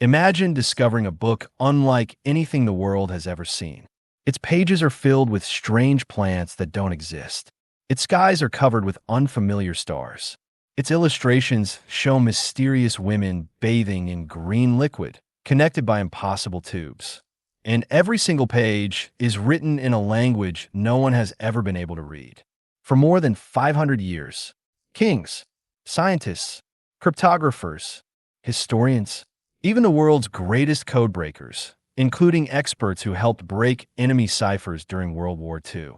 Imagine discovering a book unlike anything the world has ever seen. Its pages are filled with strange plants that don't exist. Its skies are covered with unfamiliar stars. Its illustrations show mysterious women bathing in green liquid, connected by impossible tubes. And every single page is written in a language no one has ever been able to read. For more than 500 years, kings, scientists, cryptographers, historians, even the world's greatest codebreakers, including experts who helped break enemy ciphers during World War II,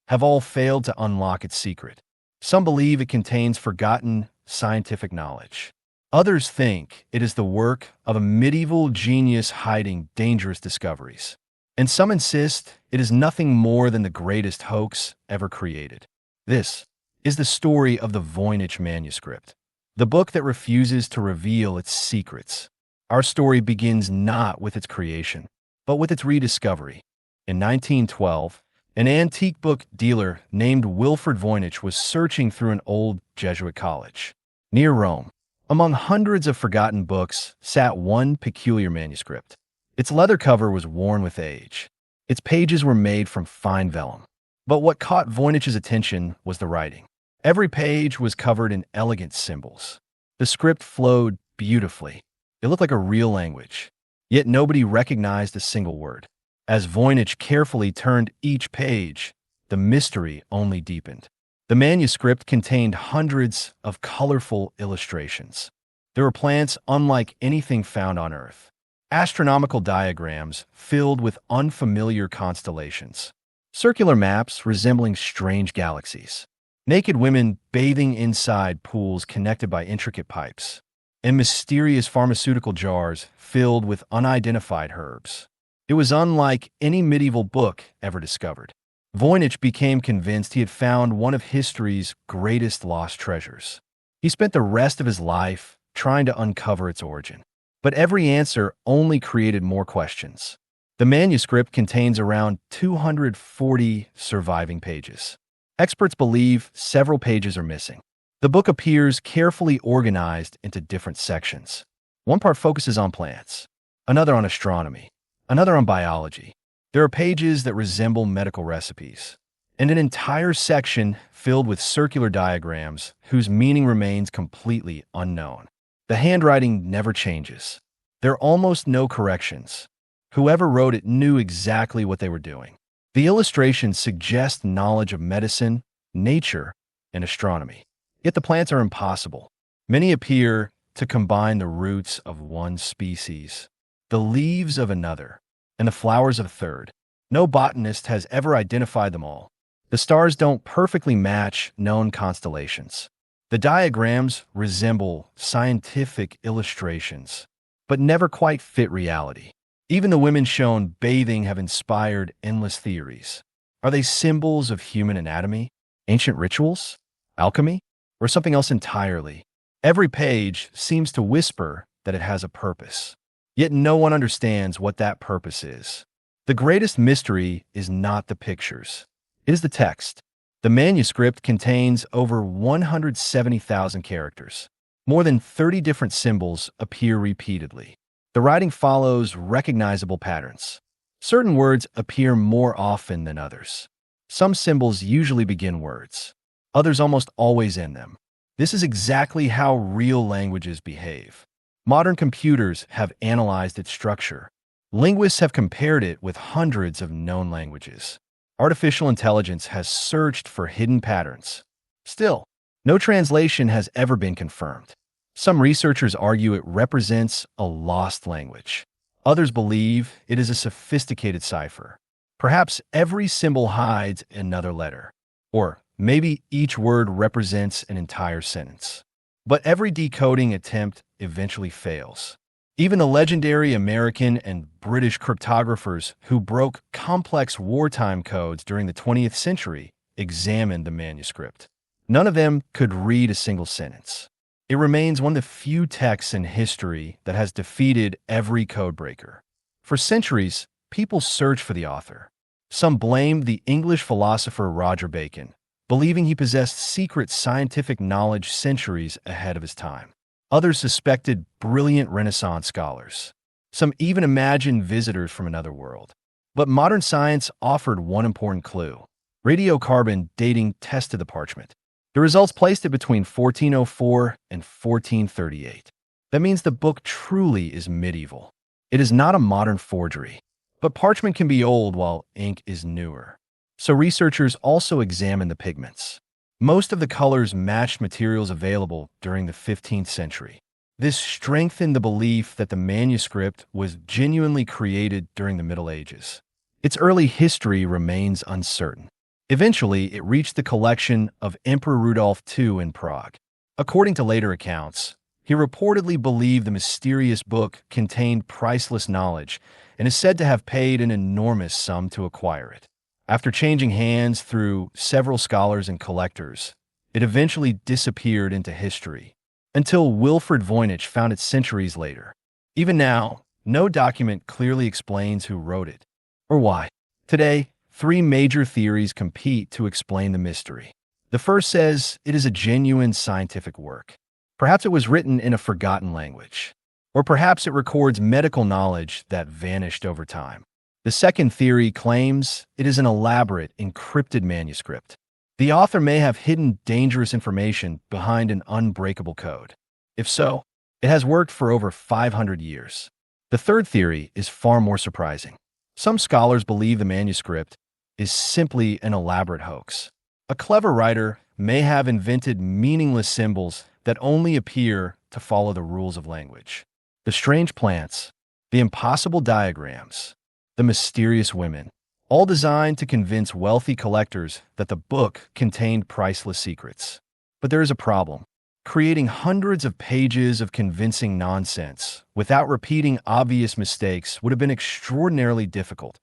have all failed to unlock its secret. Some believe it contains forgotten scientific knowledge. Others think it is the work of a medieval genius hiding dangerous discoveries. And some insist it is nothing more than the greatest hoax ever created. This is the story of the Voynich Manuscript, the book that refuses to reveal its secrets. Our story begins not with its creation, but with its rediscovery. In 1912, an antique book dealer named Wilfred Voynich was searching through an old Jesuit college near Rome. Among hundreds of forgotten books sat one peculiar manuscript. Its leather cover was worn with age. Its pages were made from fine vellum. But what caught Voynich's attention was the writing. Every page was covered in elegant symbols. The script flowed beautifully. It looked like a real language, yet nobody recognized a single word. As Voynich carefully turned each page, the mystery only deepened. The manuscript contained hundreds of colorful illustrations. There were plants unlike anything found on Earth, astronomical diagrams filled with unfamiliar constellations, circular maps resembling strange galaxies, naked women bathing inside pools connected by intricate pipes, and mysterious pharmaceutical jars filled with unidentified herbs. It was unlike any medieval book ever discovered. Voynich became convinced he had found one of history's greatest lost treasures. He spent the rest of his life trying to uncover its origin. But every answer only created more questions. The manuscript contains around 240 surviving pages. Experts believe several pages are missing. The book appears carefully organized into different sections. One part focuses on plants, another on astronomy, another on biology. There are pages that resemble medical recipes, and an entire section filled with circular diagrams whose meaning remains completely unknown. The handwriting never changes. There are almost no corrections. Whoever wrote it knew exactly what they were doing. The illustrations suggest knowledge of medicine, nature, and astronomy. Yet the plants are impossible. Many appear to combine the roots of one species, the leaves of another, and the flowers of a third. No botanist has ever identified them all. The stars don't perfectly match known constellations. The diagrams resemble scientific illustrations, but never quite fit reality. Even the women shown bathing have inspired endless theories. Are they symbols of human anatomy, ancient rituals, alchemy, or something else entirely? Every page seems to whisper that it has a purpose, yet no one understands what that purpose is. The greatest mystery is not the pictures. It is the text. The manuscript contains over 170,000 characters. More than 30 different symbols appear repeatedly. The writing follows recognizable patterns. Certain words appear more often than others. Some symbols usually begin words. Others almost always end them. This is exactly how real languages behave. Modern computers have analyzed its structure. Linguists have compared it with hundreds of known languages. Artificial intelligence has searched for hidden patterns. Still, no translation has ever been confirmed. Some researchers argue it represents a lost language. Others believe it is a sophisticated cipher. Perhaps every symbol hides another letter. Or maybe each word represents an entire sentence. But every decoding attempt eventually fails. Even the legendary American and British cryptographers who broke complex wartime codes during the 20th century examined the manuscript. None of them could read a single sentence. It remains one of the few texts in history that has defeated every codebreaker. For centuries, people searched for the author. Some blamed the English philosopher Roger Bacon, believing he possessed secret scientific knowledge centuries ahead of his time. Others suspected brilliant Renaissance scholars, Some even imagined visitors from another world. But modern science offered one important clue. Radiocarbon dating tested the parchment. The results placed it between 1404 and 1438. That means the book truly is medieval. It is not a modern forgery. But parchment can be old while ink is newer. So researchers also examined the pigments. Most of the colors matched materials available during the 15th century. This strengthened the belief that the manuscript was genuinely created during the Middle Ages. Its early history remains uncertain. Eventually, it reached the collection of Emperor Rudolph II in Prague. According to later accounts, he reportedly believed the mysterious book contained priceless knowledge and is said to have paid an enormous sum to acquire it. After changing hands through several scholars and collectors, it eventually disappeared into history, until Wilfred Voynich found it centuries later. Even now, no document clearly explains who wrote it or why. Today, three major theories compete to explain the mystery. The first says it is a genuine scientific work. Perhaps it was written in a forgotten language, or perhaps it records medical knowledge that vanished over time. The second theory claims it is an elaborate, encrypted manuscript. The author may have hidden dangerous information behind an unbreakable code. If so, it has worked for over 500 years. The third theory is far more surprising. Some scholars believe the manuscript is simply an elaborate hoax. A clever writer may have invented meaningless symbols that only appear to follow the rules of language. The strange plants, the impossible diagrams, the mysterious women, all designed to convince wealthy collectors that the book contained priceless secrets. But there is a problem. Creating hundreds of pages of convincing nonsense without repeating obvious mistakes would have been extraordinarily difficult,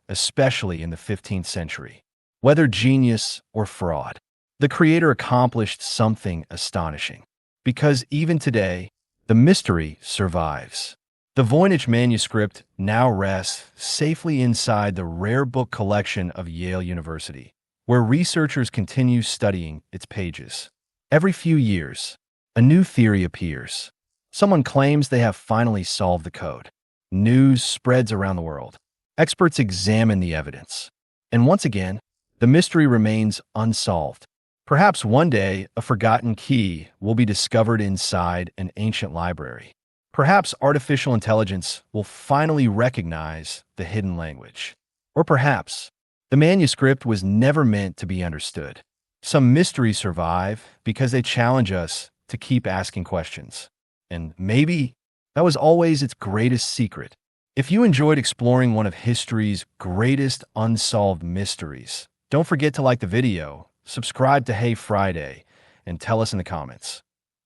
especially in the 15th century. Whether genius or fraud, the creator accomplished something astonishing. Because even today, the mystery survives. The Voynich Manuscript now rests safely inside the rare book collection of Yale University, where researchers continue studying its pages. Every few years, a new theory appears. Someone claims they have finally solved the code. News spreads around the world. Experts examine the evidence. And once again, the mystery remains unsolved. Perhaps one day, a forgotten key will be discovered inside an ancient library. Perhaps artificial intelligence will finally recognize the hidden language. Or perhaps the manuscript was never meant to be understood. Some mysteries survive because they challenge us to keep asking questions. And maybe that was always its greatest secret. If you enjoyed exploring one of history's greatest unsolved mysteries, don't forget to like the video, subscribe to Hey Friday, and tell us in the comments.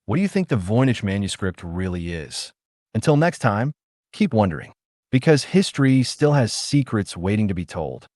What do you think the Voynich Manuscript really is? Until next time, keep wondering, because history still has secrets waiting to be told.